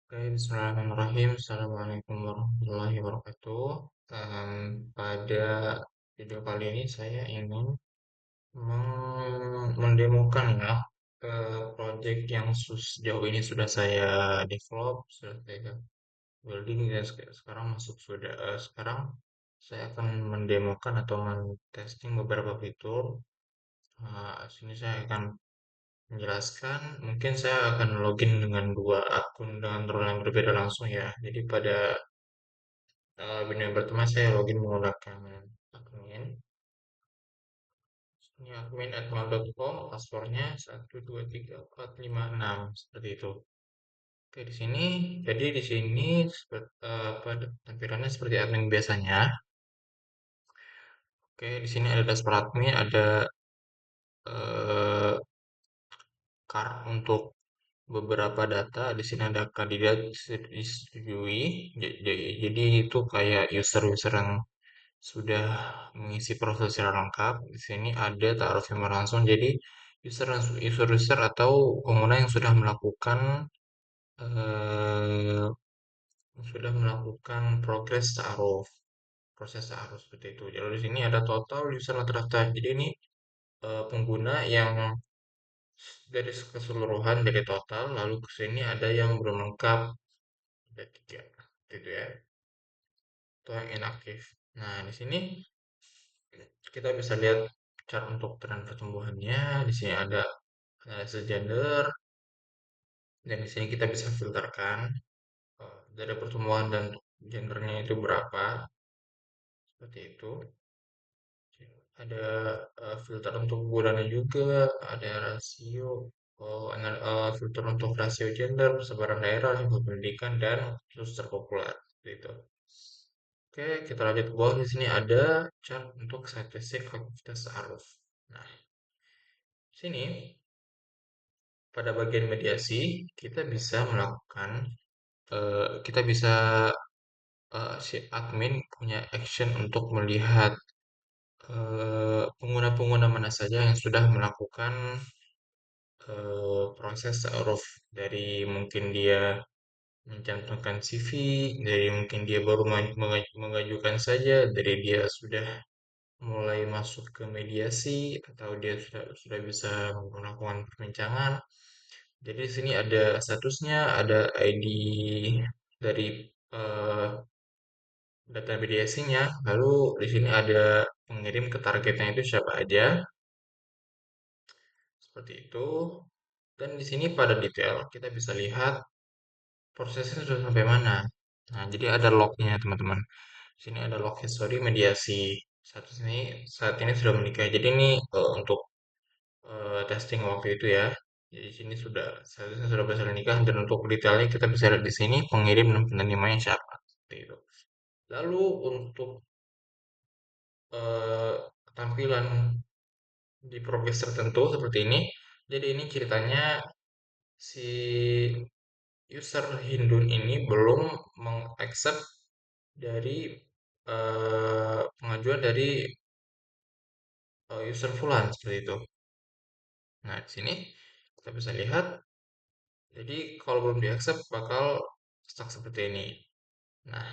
Oke, bismillahirrahmanirrahim. Assalamualaikum warahmatullahi wabarakatuh. Pada video kali ini saya ingin mendemokan ya project yang sejauh ini sudah saya develop, sudah saya building dan sekarang sekarang saya akan mendemokan atau men-testing beberapa fitur. Sini saya akan menjelaskan, mungkin saya akan login dengan dua akun dengan role yang berbeda langsung ya. Jadi pada video yang pertama saya login menggunakan admin. Ini admin@mail.com, passwordnya 123456 seperti itu. Oke, di sini, jadi di sini tampilannya seperti admin biasanya. Oke, di sini ada dashboard admin, ada eh, card untuk beberapa data. Di sini ada kandidat disetujui. Jadi itu kayak user-user yang sudah mengisi proses secara lengkap. Di sini ada taruh firman langsung. Jadi user-user atau pengguna yang eh, sudah melakukan proses taruh seperti itu. Jadi di sini ada total user rata-rata. Jadi ini pengguna yang dari keseluruhan dari total, lalu ke sini ada yang belum lengkap, ada tiga, gitu ya, atau yang inaktif. Nah, di sini kita bisa lihat chart untuk tren pertumbuhannya. Di sini ada analisis gender, dan di sini kita bisa filterkan dari pertumbuhan dan gendernya itu berapa, seperti itu. Ada filter untuk bulannya juga, ada rasio, filter untuk rasio gender, persebaran daerah, lingkup pendidikan, dan khusus terpopuler. Seperti itu. Oke, kita lanjut ke bawah. Di sini ada chart untuk statistik aktivitas arus. Nah, sini pada bagian mediasi kita bisa melakukan, kita bisa si admin punya action untuk melihat pengguna-pengguna mana saja yang sudah melakukan proses ta'aruf, dari mungkin dia mencantumkan CV, dari mungkin dia baru mengajukan saja, dari dia sudah mulai masuk ke mediasi, atau dia sudah bisa melakukan perbincangan. Jadi di sini ada statusnya, ada ID dari eh, data mediasinya, lalu di sini ada pengirim ke targetnya itu siapa aja, seperti itu. Dan di sini pada detail kita bisa lihat prosesnya sudah sampai mana. Nah, jadi ada lognya teman-teman. Di sini ada log history mediasi. Saat ini sudah menikah. Jadi ini untuk testing waktu itu ya. Jadi di sini statusnya sudah berhasil nikah, dan untuk detailnya kita bisa lihat di sini pengirim dan penerimanya siapa. Seperti itu. Lalu untuk eh, tampilan di progres tertentu seperti ini. Jadi ini ceritanya si user Hindun ini belum mengaccept dari pengajuan dari user Fulan seperti itu. Nah, di sini kita bisa lihat, jadi kalau belum diaccept bakal stuck seperti ini. Nah,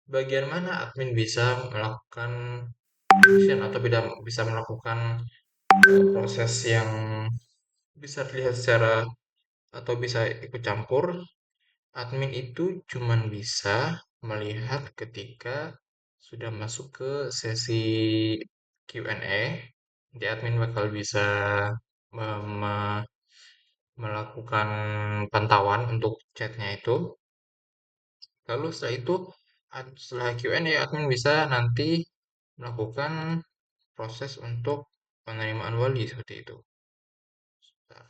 bagian mana admin bisa melakukan action atau bisa melakukan proses yang bisa dilihat secara atau bisa ikut campur. Admin itu cuman bisa melihat ketika sudah masuk ke sesi Q&A. Jadi admin bakal bisa melakukan pantauan untuk chatnya itu. Lalu setelah itu, setelah Q&A, admin bisa nanti melakukan proses untuk penerimaan wali seperti itu. Sebentar.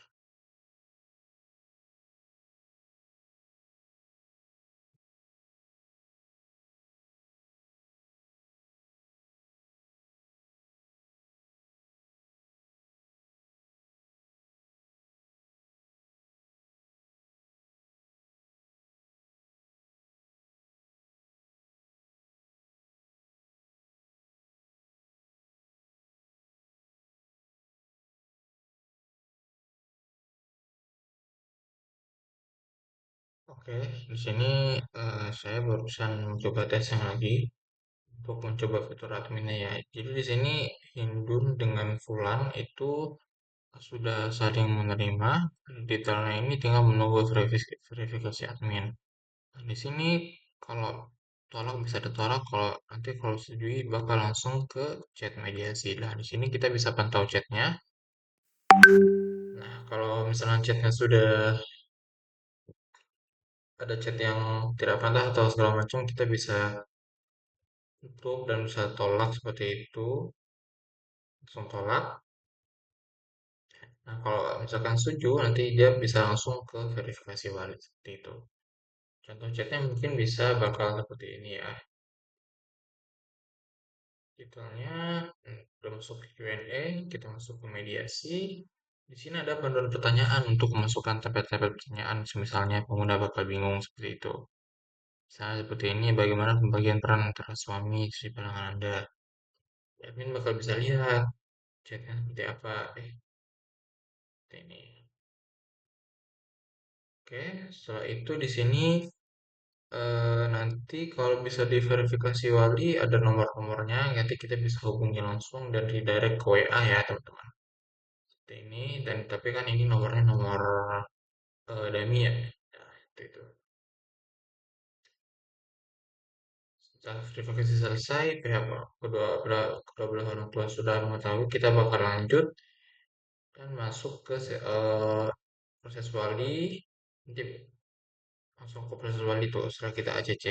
Oke, di sini saya barusan mencoba tes yang lagi untuk mencoba fitur adminnya ya. Jadi di sini Hindun dengan Fulan itu sudah saling menerima. Detailnya ini tinggal menunggu verifikasi admin. Nah, di sini kalau tolak bisa ditolak, kalau setujui bakal langsung ke chat mediasi. Nah, di sini kita bisa pantau chatnya. Nah, kalau misalnya chatnya sudah ada chat yang tidak pantas atau segala macam, kita bisa tutup dan bisa tolak seperti itu, langsung tolak. Nah, kalau misalkan setuju, nanti dia bisa langsung ke verifikasi wallet seperti itu. Contoh chatnya mungkin bisa bakal seperti ini ya. Titelnya udah masuk ke Q&A, kita masuk ke mediasi. Di sini ada panduan pertanyaan untuk memasukkan template-template pertanyaan, misalnya pengguna bakal bingung seperti itu. Misalnya seperti ini, bagaimana pembagian peran antara suami istri pasangan Anda. Admin bakal bisa lihat chatnya seperti apa. Seperti ini. Oke, setelah itu di sini nanti kalau bisa diverifikasi wali ada nomor-nomornya, nanti kita bisa hubungi langsung dan redirect ke WA ya teman-teman. Seperti ini dan tapi kan ini nomornya nomor dummy ya. Nah, itu. Setelah verifikasi selesai, pihak kedua belah orang tua sudah mengetahui, kita bakal lanjut dan masuk ke proses wali. Nanti langsung ke proses wali tuh setelah kita ACC.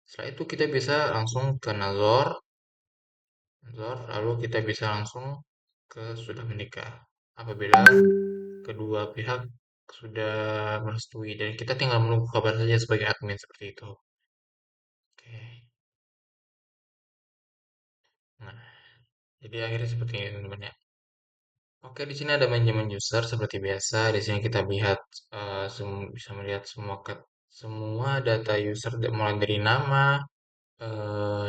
Setelah itu kita bisa langsung ke Nazor, lalu kita bisa langsung ke sudah menikah. Apabila kedua pihak sudah merestui dan kita tinggal menunggu kabar saja sebagai admin seperti itu. Oke. Nah, jadi akhirnya seperti ini teman-teman ya. Oke, di sini ada manajemen user seperti biasa. Di sini kita lihat bisa melihat semua data user mulai dari nama,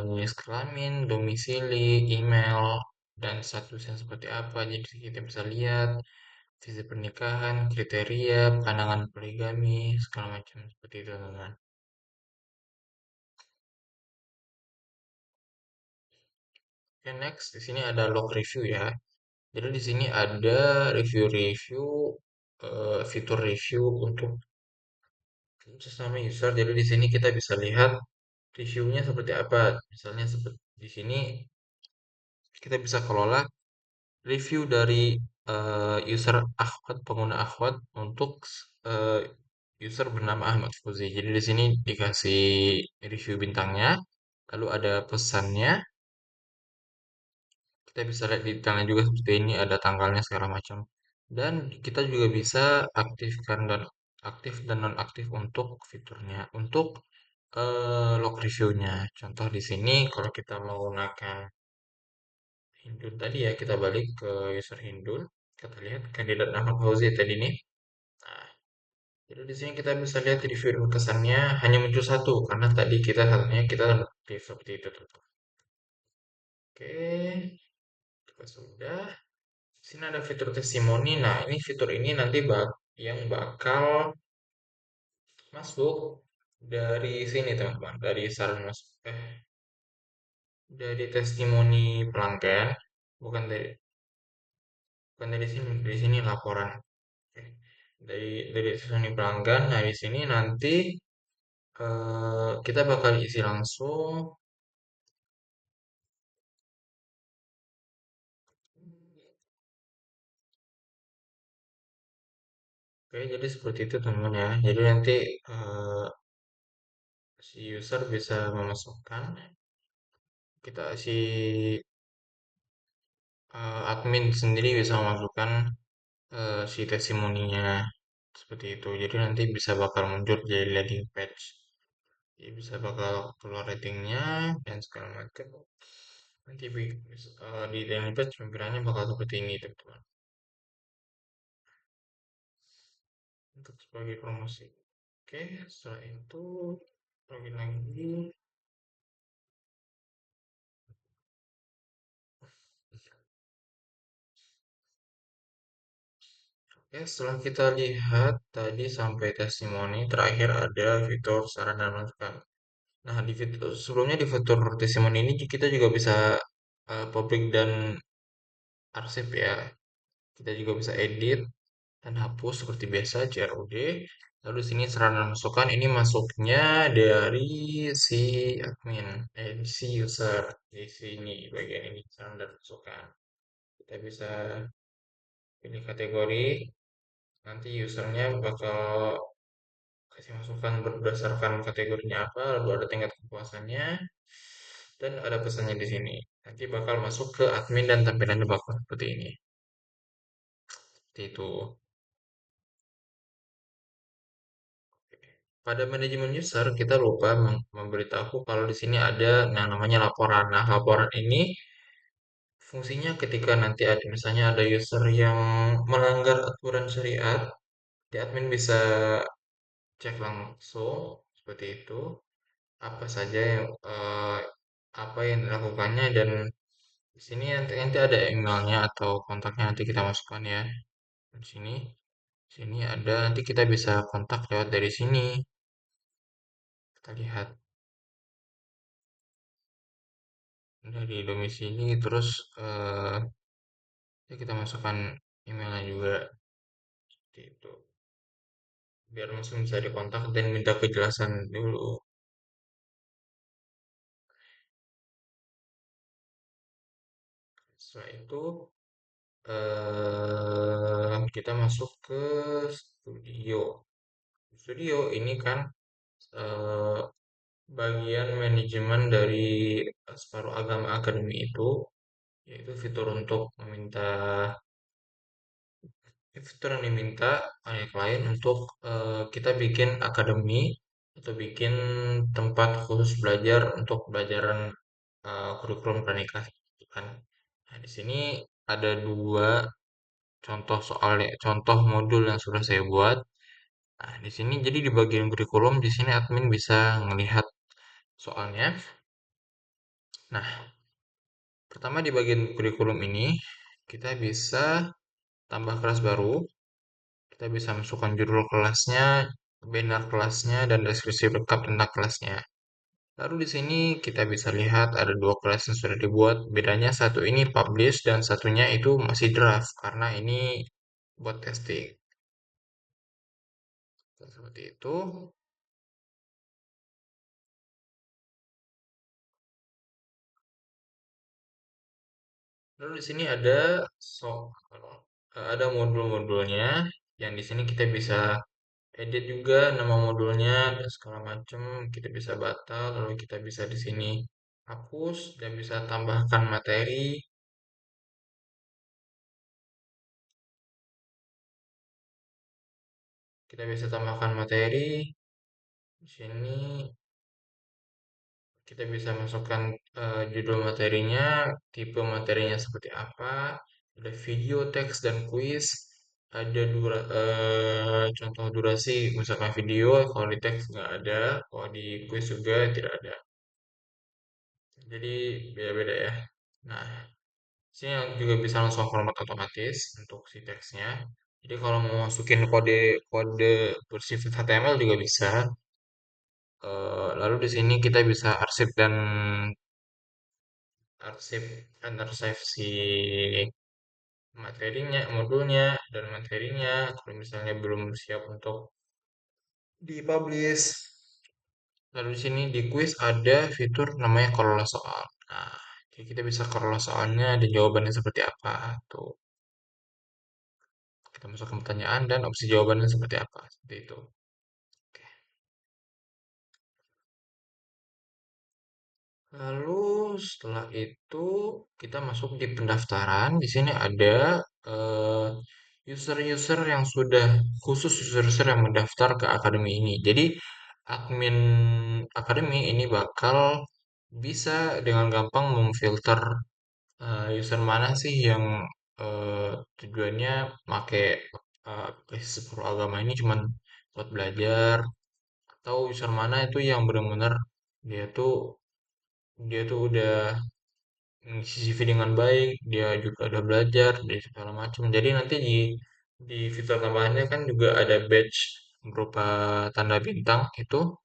jenis kelamin, domisili, email, dan statusnya seperti apa. Jadi kita bisa lihat visi pernikahan, kriteria, pandangan poligami, segala macam seperti itu, teman-teman. Oke, next di sini ada log review ya. Jadi di sini ada review-review fitur review untuk sesama user. Jadi di sini kita bisa lihat reviewnya seperti apa. Misalnya seperti di sini kita bisa kelola review dari user Ahmad, pengguna Ahmad untuk eh, user bernama Ahmad Fuzi. Jadi di sini dikasih review bintangnya, lalu ada pesannya. Kita bisa lihat di detailnya juga seperti ini, ada tanggalnya segala macam. Dan kita juga bisa aktif dan nonaktif untuk fiturnya, untuk log reviewnya. Contoh di sini kalau kita menggunakan Hindun tadi ya, kita balik ke user Hindun. Kita lihat kandidat Ahmad Fauzi tadi nih. Nah, jadi di sini kita bisa lihat review dan kesannya hanya muncul satu karena tadi kita aktif seperti itu tuh. Oke, kita sudah. Di sini ada fitur testimoni. Nah, ini fitur ini nanti yang bakal masuk dari sini teman-teman, dari saran mas dari testimoni pelanggan, bukan dari sini laporan. Oke. Dari testimoni pelanggan. Nah, di sini nanti kita bakal isi langsung. Oke, jadi seperti itu teman-teman ya. Jadi nanti eh, si user bisa memasukkan, si admin sendiri bisa memasukkan si testimoninya seperti itu. Jadi nanti bisa bakal muncul jadi landing page. Jadi bisa bakal keluar ratingnya dan segala macam. Nanti di landing page tampilannya bakal seperti ini teman-teman. Untuk sebagai promosi. Oke, setelah itu login lagi. Ya, setelah kita lihat tadi sampai testimoni, terakhir ada fitur saran dan masukan. Nah, di fitur sebelumnya di fitur testimoni ini kita juga bisa publik dan arsip ya. Kita juga bisa edit dan hapus seperti biasa CRUD. Lalu di sini saran dan masukan ini masuknya dari si admin, si user di sini bagian ini saran dan masukan. Kita bisa pilih kategori, nanti usernya bakal kasih masukan berdasarkan kategorinya apa, lalu ada tingkat kepuasannya, dan ada pesannya di sini. Nanti bakal masuk ke admin dan tampilannya bakal seperti ini. Seperti itu. Pada manajemen user, kita lupa memberitahu kalau di sini ada yang namanya laporan. Nah, laporan ini fungsinya ketika nanti ada misalnya ada user yang melanggar aturan syariat, di admin bisa cek langsung seperti itu. Apa saja yang apa yang dilakukannya dan di sini nanti ada emailnya atau kontaknya nanti kita masukkan ya. Di sini ada nanti kita bisa kontak lewat dari sini. Kita lihat dari domisili terus eh ya kita masukkan emailnya juga seperti itu. Biar langsung bisa dikontak dan minta kejelasan dulu. Setelah itu kita masuk ke studio. Studio ini kan eh, bagian manajemen dari separuh agama akademi itu, yaitu fitur yang diminta oleh klien untuk kita bikin akademi atau bikin tempat khusus belajar untuk pelajaran kurikulum pranikah gitu kan. Nah, di sini ada dua contoh modul yang sudah saya buat. Nah, di sini jadi di bagian kurikulum di sini admin bisa melihat soalnya. Nah, pertama di bagian kurikulum ini kita bisa tambah kelas baru, kita bisa masukkan judul kelasnya, banner kelasnya, dan deskripsi lengkap tentang kelasnya. Lalu di sini kita bisa lihat ada dua kelas yang sudah dibuat. Bedanya satu ini publish dan satunya itu masih draft karena ini buat testing. Seperti itu. Lalu di sini so ada modul-modulnya yang di sini kita bisa edit juga nama modulnya dan segala macam. Kita bisa batal, lalu kita bisa di sini hapus dan bisa tambahkan materi. Kita bisa tambahkan materi. Di sini kita bisa masukkan judul materinya, tipe materinya seperti apa, ada video, teks, dan kuis, ada contoh durasi, misalkan video, kalau di teks nggak ada, kalau di kuis juga tidak ada. Jadi beda-beda ya. Nah, sini yang juga bisa langsung format otomatis untuk si teksnya. Jadi kalau mau masukin kode bersifat HTML juga bisa. Lalu di sini kita bisa arsip si materinya, modulnya, dan materinya. Kalau misalnya belum siap untuk dipublish. Lalu di sini di quiz ada fitur namanya kelola soal. Nah, jadi kita bisa kelola soalnya dan jawabannya seperti apa. Tuh, kita masukkan pertanyaan dan opsi jawabannya seperti apa. Seperti itu. Oke. Lalu setelah itu kita masuk di pendaftaran. Di sini ada eh, user-user yang sudah khusus user-user yang mendaftar ke akademi ini. Jadi admin akademi ini bakal bisa dengan gampang memfilter user mana sih yang tujuannya pakai aplikasi separuh agama ini cuman buat belajar atau user mana itu yang benar-benar dia tuh dia tuh udah ngisi CV dengan baik, dia juga udah belajar dari segala macam. Jadi nanti Di fitur tambahannya kan juga ada badge berupa tanda bintang itu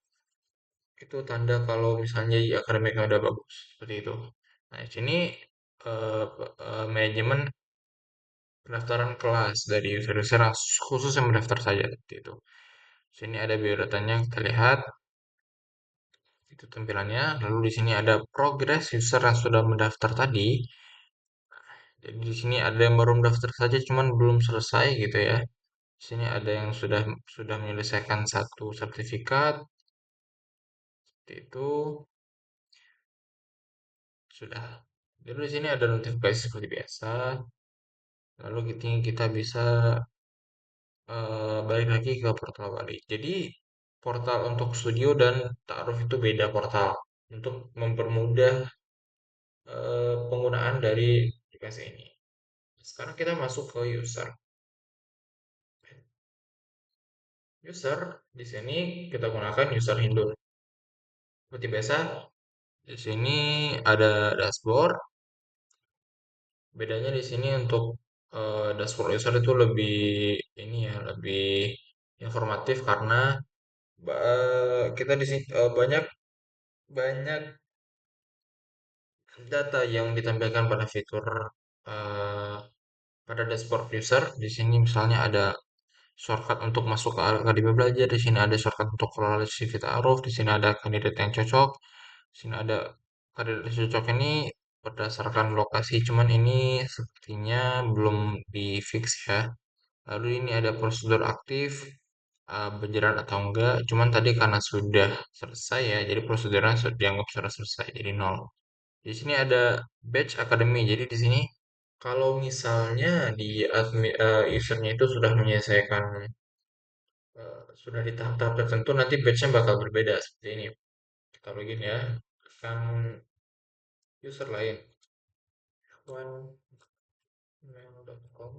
tanda kalau misalnya di akademiknya udah bagus seperti itu. Nah, di sini manajemen pendaftaran kelas dari user-user yang khusus yang mendaftar saja seperti itu. Sini ada biodatanya kita lihat itu tampilannya. Lalu di sini ada progres user yang sudah mendaftar tadi. Jadi di sini ada yang baru mendaftar saja cuman belum selesai gitu ya. Di sini ada yang sudah menyelesaikan satu sertifikat seperti itu sudah. Jadi di sini ada notifikasi seperti biasa. Lalu kita bisa balik lagi ke portal balik. Jadi portal untuk studio dan ta'aruf itu beda portal untuk mempermudah penggunaan dari aplikasi ini. Sekarang kita masuk ke user. User di sini kita gunakan user Hindu. Seperti biasa, di sini ada dashboard. Bedanya di sini untuk dashboard user itu lebih ini ya, lebih informatif karena kita di sini banyak banyak data yang ditampilkan pada fitur eh, pada dashboard user. Di sini misalnya ada shortcut untuk masuk ke akademi belajar, di sini ada shortcut untuk kelola CV ta'aruf, di sini ada kandidat yang cocok, di sini ada kandidat yang cocok ini berdasarkan lokasi, cuman ini sepertinya belum di fix ya. Lalu ini ada prosedur aktif, berjalan atau enggak, cuman tadi karena sudah selesai ya, jadi prosedurnya dianggap sudah selesai, jadi nol. Di sini ada batch academy. Jadi di sini kalau misalnya di usernya itu sudah menyelesaikan sudah di tahap-tahap tertentu nanti batchnya bakal berbeda seperti ini. Kita login ya. Tekan user lain. One.mail.com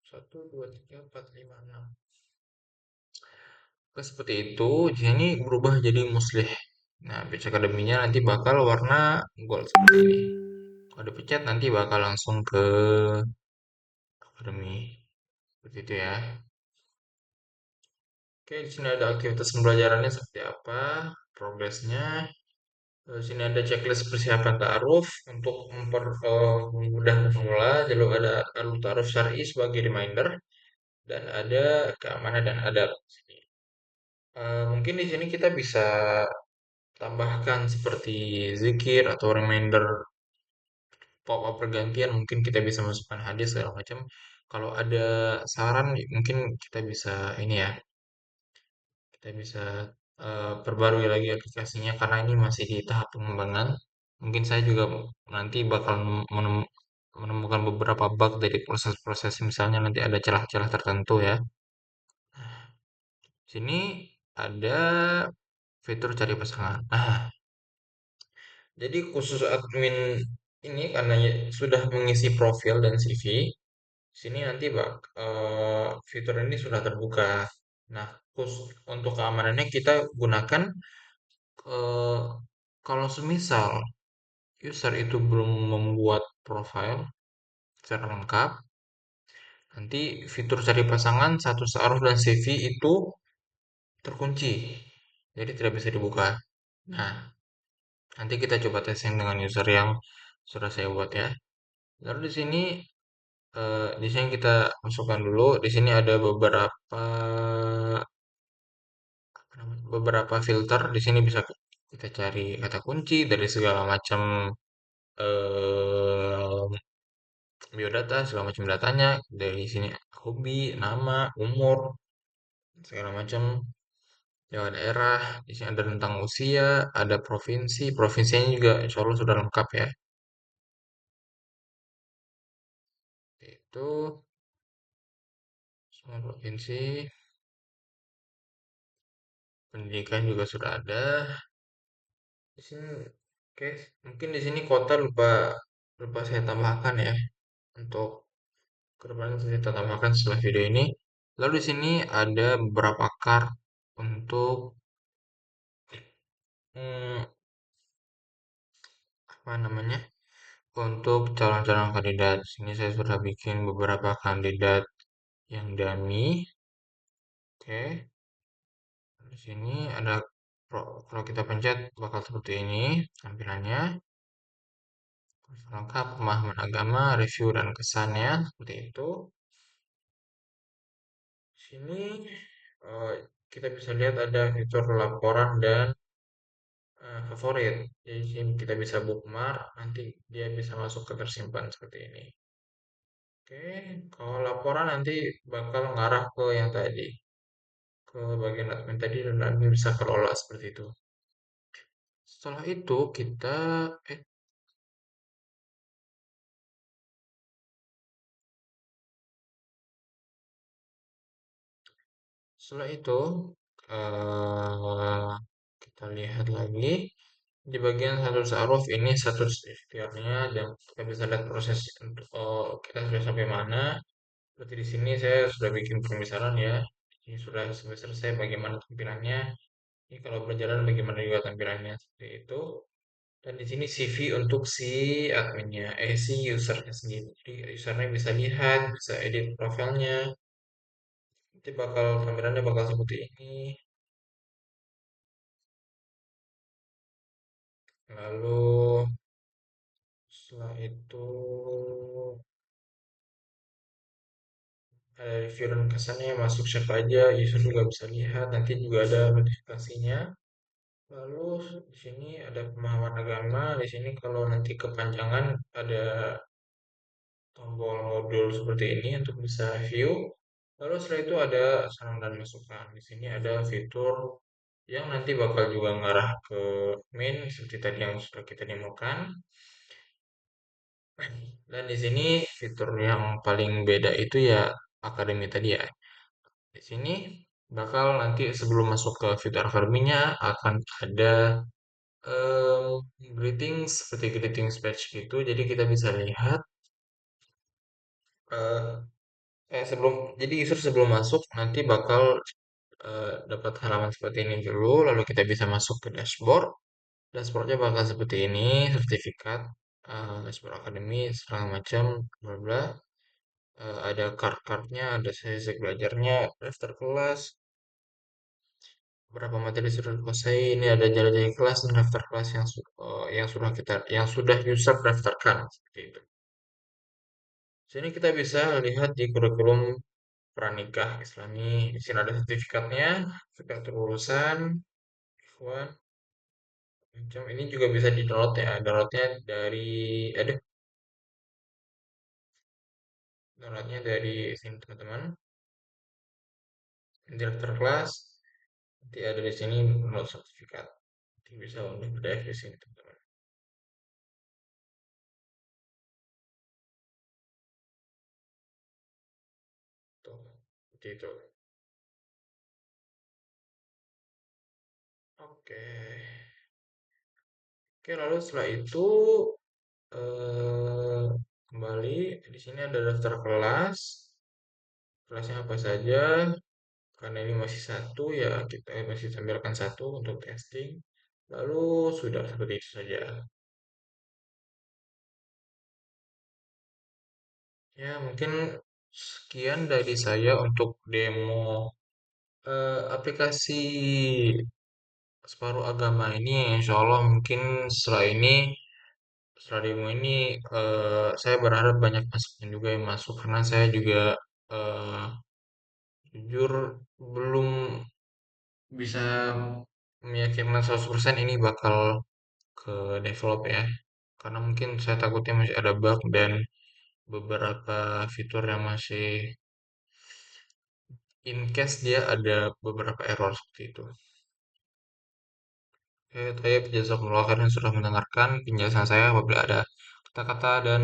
1 2 3 4 5 6. Oke, seperti itu. Di sini berubah jadi muslih. Nah, batch academy-nya nanti bakal warna gold seperti ini. Kalau dipencet nanti bakal langsung ke academy. Seperti itu ya. Oke, di sini ada aktivitas pembelajarannya seperti apa, progresnya. Di sini ada checklist persiapan ta'aruf untuk memudahkan pemula. Lalu ada alur ta'aruf syar'i sebagai reminder dan ada keamanan dan adab. Mungkin di sini kita bisa tambahkan seperti zikir atau reminder pop-up pergantian. Mungkin kita bisa masukkan hadis segala macam. Kalau ada saran, mungkin kita bisa ini ya. Kita bisa perbarui lagi aplikasinya karena ini masih di tahap pengembangan. Mungkin saya juga nanti bakal menemukan beberapa bug dari proses-proses misalnya nanti ada celah-celah tertentu ya. Sini ada fitur cari pasangan. Nah, jadi khusus admin ini karena sudah mengisi profil dan CV, sini nanti fitur ini sudah terbuka. Nah, khusus untuk keamanannya kita gunakan eh, kalau semisal user itu belum membuat profile secara lengkap, nanti fitur cari pasangan, status taruh dan CV itu terkunci. Jadi tidak bisa dibuka. Nah, nanti kita coba testing dengan user yang sudah saya buat ya. Lalu di sini kita masukkan dulu. Di sini ada beberapa filter. Di sini bisa kita cari kata kunci dari segala macam eh, biodata segala macam datanya dari sini hobi, nama, umur, segala macam, Jawa daerah, di sini ada tentang usia, ada provinsi, provinsinya juga insya Allah sudah lengkap ya. Itu semua provinsi, pendidikan juga sudah ada. Di sini, oke, mungkin di sini kota lupa lupa saya tambahkan ya untuk kedepannya saya tambahkan setelah video ini. Lalu di sini ada beberapa card untuk hmm, apa namanya? Untuk calon-calon kandidat, sini saya sudah bikin beberapa kandidat yang dummy. Oke, di sini ada kalau kita pencet bakal seperti ini tampilannya. Lengkap pemahaman agama, review dan kesannya seperti itu. Di sini eh, kita bisa lihat ada fitur laporan dan favorit. Jadi di sini kita bisa bookmark, nanti dia bisa masuk ke tersimpan seperti ini. Oke, kalau laporan nanti bakal ngarah ke yang tadi, ke bagian admin tadi dan admin bisa kelola seperti itu. Setelah itu kita eh setelah itu eh kita lihat lagi di bagian status aruf ini status ikhtiarnya dan kita bisa lihat proses untuk kita sudah sampai mana. Seperti di sini saya sudah bikin pemisaran ya. Ini sudah selesai bagaimana tampilannya. Ini kalau berjalan bagaimana juga tampilannya seperti itu. Dan di sini CV untuk si adminnya, si usernya sendiri. Jadi usernya bisa lihat, bisa edit profilnya. Nanti tampilannya bakal seperti ini. Lalu setelah itu ada review dan kesannya masuk siapa aja, user juga bisa lihat. Nanti juga ada notifikasinya. Lalu di sini ada pemahaman agama. Di sini kalau nanti kepanjangan ada tombol modul seperti ini untuk bisa view. Lalu setelah itu ada saran dan masukan. Di sini ada fitur yang nanti bakal juga ngarah ke main seperti tadi yang sudah kita demokan. Dan di sini fitur yang paling beda itu ya akademi tadi ya. Di sini bakal nanti sebelum masuk ke fitur akademinya akan ada greetings seperti greetings page gitu. Jadi kita bisa lihat eh sebelum jadi user sebelum masuk nanti bakal dapat halaman seperti ini dulu, lalu kita bisa masuk ke dashboard. Dashboardnya bakal seperti ini, sertifikat, dashboard akademi, segala macam, bla bla. Ada card-cardnya, ada sesi belajarnya, daftar kelas, berapa materi sudah selesai, ini ada jadwal kelas dan daftar kelas yang sudah user daftarkan seperti itu. Sini kita bisa lihat di kurikulum pranikah Islami. Di sini ada sertifikatnya, sertifikat kelulusan, ikhwan, macam ini juga bisa di download ya. Downloadnya dari, ada downloadnya dari sini teman-teman. Di daftar kelas, nanti ada di sini download sertifikat. Nanti bisa untuk PDF di sini teman-teman. Tuh, seperti itu. Oke. Oke, lalu setelah itu eh, kembali di sini ada daftar kelas. Kelasnya apa saja? Karena ini masih satu ya kita masih tampilkan satu untuk testing. Lalu sudah seperti itu saja. Ya, mungkin sekian dari saya untuk demo aplikasi separuh agama ini. Insya Allah mungkin setelah demo ini saya berharap banyak masukan juga yang masuk karena saya juga eh, jujur belum bisa meyakinkan 100% ini bakal ke develop ya. Karena mungkin saya takutnya masih ada bug dan beberapa fitur yang masih in case dia ada beberapa error seperti itu. Oke, saya jazakumullah khairan sudah mendengarkan penjelasan saya. Apabila ada kata-kata dan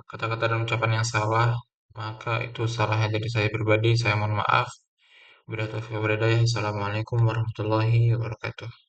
kata-kata dan ucapan yang salah, maka itu salahnya dari saya pribadi. Saya mohon maaf. Wabillahi taufiq wal hidayah. Assalamualaikum warahmatullahi wabarakatuh.